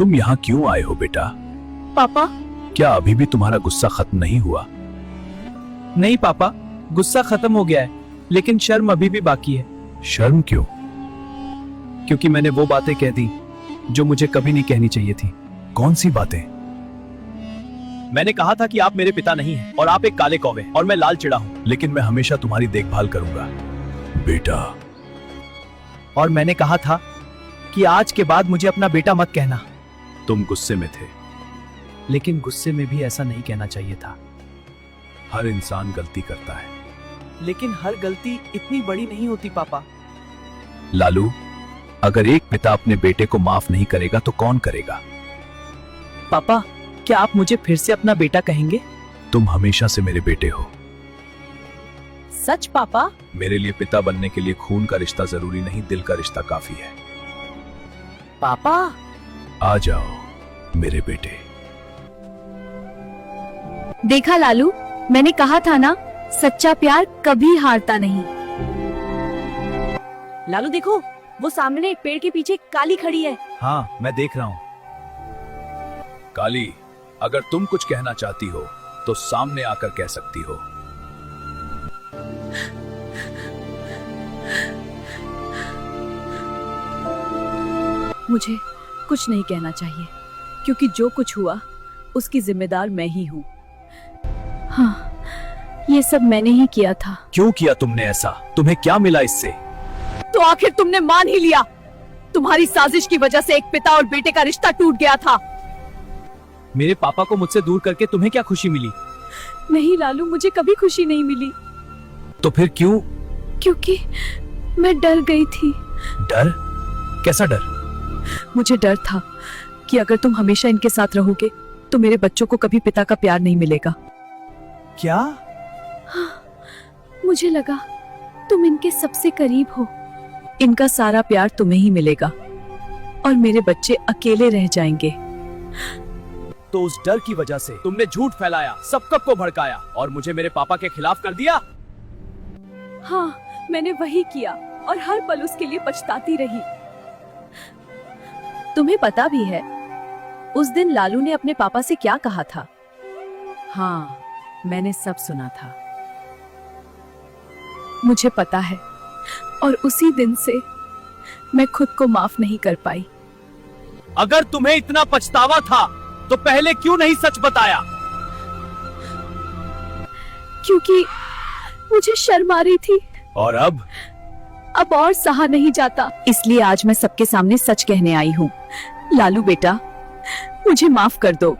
तुम यहाँ क्यों आए हो बेटा? पापा। क्या अभी भी तुम्हारा गुस्सा खत्म नहीं हुआ? नहीं पापा, गुस्सा खत्म हो गया है, लेकिन शर्म अभी भी बाकी है। शर्म क्यों? क्योंकि मैंने वो बातें कह दी जो मुझे कभी नहीं कहनी चाहिए थी। कौन सी बातें? मैंने कहा था कि आप मेरे पिता नहीं हैं और आप एक काले कौवे और मैं लाल चिड़ा हूँ। लेकिन मैं हमेशा तुम्हारी देखभाल करूंगा बेटा। और मैंने कहा था कि आज के बाद मुझे अपना बेटा मत कहना। तुम गुस्से में थे। लेकिन गुस्से में भी ऐसा नहीं कहना चाहिए था। हर इंसान गलती करता है। लेकिन हर गलती इतनी बड़ी नहीं होती पापा। लालू, अगर एक पिता अपने बेटे को माफ नहीं करेगा तो कौन करेगा? पापा, क्या आप मुझे फिर से अपना बेटा कहेंगे? तुम हमेशा से मेरे बेटे हो। सच पापा? मेरे लिए पिता बनने के लिए खून का रिश्ता जरूरी नहीं, दिल का रिश्ता काफी है। पापा, आ जाओ मेरे बेटे। देखा लालू, मैंने कहा था ना, सच्चा प्यार कभी हारता नहीं। लालू देखो, वो सामने एक पेड़ के पीछे काली खड़ी है। हाँ, मैं देख रहा हूँ। काली, अगर तुम कुछ कहना चाहती हो तो सामने आकर कह सकती हो। मुझे कुछ नहीं कहना चाहिए, क्योंकि जो कुछ हुआ उसकी जिम्मेदार मैं ही हूँ। हाँ, ये सब मैंने ही किया था। क्यों किया तुमने ऐसा? तुम्हें क्या मिला इससे? तो आखिर तुमने मान ही लिया। तुम्हारी साजिश की वजह से एक पिता और बेटे का रिश्ता टूट गया था। मेरे पापा को मुझसे दूर करके तुम्हें क्या खुशी मिली? नहीं लालू, मुझे कभी खुशी नहीं मिली। तो फिर क्यों? क्योंकि मैं डर गई थी। डर? कैसा डर? मुझे डर था कि अगर तुम हमेशा इनके साथ रहोगे तो मेरे बच्चों को कभी पिता का प्यार नहीं मिलेगा। क्या? हाँ, मुझे लगा तुम इनके सबसे करीब हो। इनका सारा प्यार तुम्हें ही मिलेगा और मेरे बच्चे अकेले रह जाएंगे। तो उस डर की वजह से तुमने झूठ फैलाया, सबको भड़काया और मुझे मेरे पापा के खिलाफ कर दिया। हाँ, मैंने वही किया और हर पल उसके लिए पछताती रही। तुम्हें पता भी है उस दिन लालू ने अपने पापा से क्या कहा था? हाँ, मैंने सब सुना था। मुझे पता है और उसी दिन से मैं खुद को माफ नहीं कर पाई। अगर तुम्हें इतना पछतावा था तो पहले क्यों नहीं सच बताया? क्योंकि मुझे शर्म आ रही थी। और अब और सहा नहीं जाता, इसलिए आज मैं सबके सामने सच कहने आई हूँ। लालू बेटा, मुझे माफ कर दो।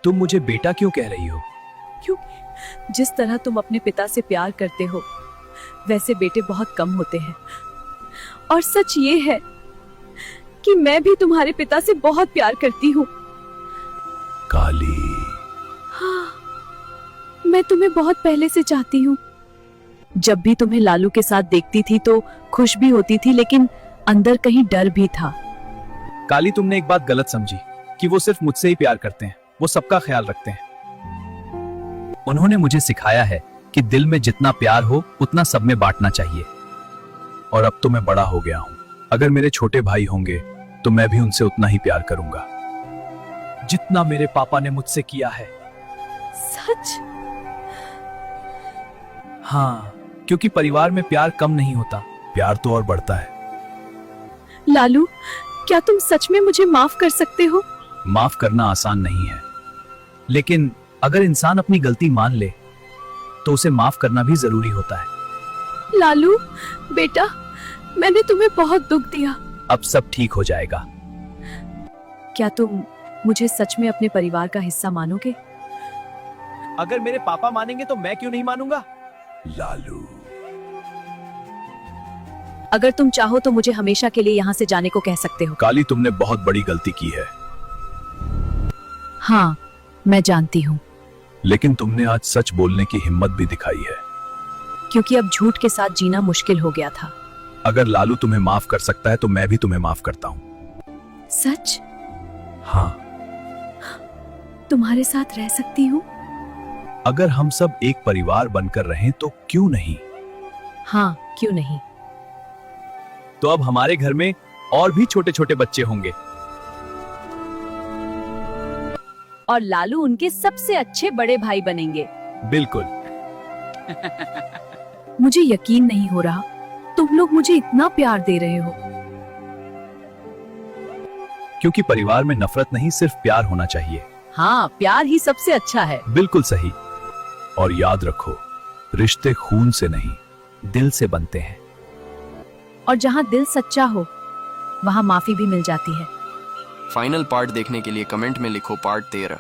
तुम मुझे बेटा क्यों कह रही हो? क्योंकि जिस तरह तुम अपने पिता से प्यार करते हो वैसे बेटे बहुत कम होते हैं। और सच ये है कि मैं भी तुम्हारे पिता से बहुत प्यार करती हूँ। काली, हाँ, मैं तुम्हें बहुत पहले से चाहती हूँ। जब भी तुम्हें लालू के साथ देखती थी तो खुश भी होती थी, लेकिन अंदर कहीं डर भी था। काली, तुमने एक बात गलत समझी कि वो सिर्फ मुझसे ही प्यार करते हैं, वो सबका ख्याल रखते हैं। उन्होंने मुझे सिखाया है कि दिल में जितना प्यार हो उतना सब में बांटना चाहिए। और अब तो मैं बड़ा हो गया हूँ। अगर मेरे छोटे भाई होंगे तो मैं भी उनसे उतना ही प्यार करूंगा जितना मेरे पापा ने मुझसे किया है। सच? हाँ, क्योंकि परिवार में प्यार कम नहीं होता, प्यार तो और बढ़ता है। लालू, क्या तुम सच में मुझे माफ कर सकते हो? माफ करना आसान नहीं है, लेकिन अगर इंसान अपनी गलती मान ले तो उसे माफ करना भी जरूरी होता है। लालू बेटा, मैंने तुम्हें बहुत दुख दिया। अब सब ठीक हो जाएगा। क्या तुम मुझे सच में अपने परिवार का हिस्सा मानोगे? अगर मेरे पापा मानेंगे तो मैं क्यों नहीं मानूंगा? लालू, अगर तुम चाहो तो मुझे हमेशा के लिए यहाँ से जाने को कह सकते हो। काली, तुमने बहुत बड़ी गलती की है। हाँ, मैं जानती हूँ। लेकिन तुमने आज सच बोलने की हिम्मत भी दिखाई है। क्योंकि अब झूठ के साथ जीना मुश्किल हो गया था। अगर लालू तुम्हें माफ कर सकता है तो मैं भी तुम्हें माफ करता हूँ। सच? हाँ। तुम्हारे साथ रह सकती हूँ? अगर हम सब एक परिवार बनकर रहें तो क्यों नहीं? हाँ, क्यों नहीं। तो अब हमारे घर में और भी छोटे छोटे बच्चे होंगे। और लालू उनके सबसे अच्छे बड़े भाई बनेंगे। बिल्कुल। मुझे यकीन नहीं हो रहा, तुम लोग मुझे इतना प्यार दे रहे हो। क्योंकि परिवार में नफरत नहीं, सिर्फ प्यार होना चाहिए। हाँ, प्यार ही सबसे अच्छा है। बिल्कुल सही। और याद रखो, रिश्ते खून से नहीं, दिल से बनते हैं। और जहाँ दिल सच्चा हो, वहाँ माफी भी मिल जाती है। फाइनल पार्ट देखने के लिए कमेंट में लिखो पार्ट 13।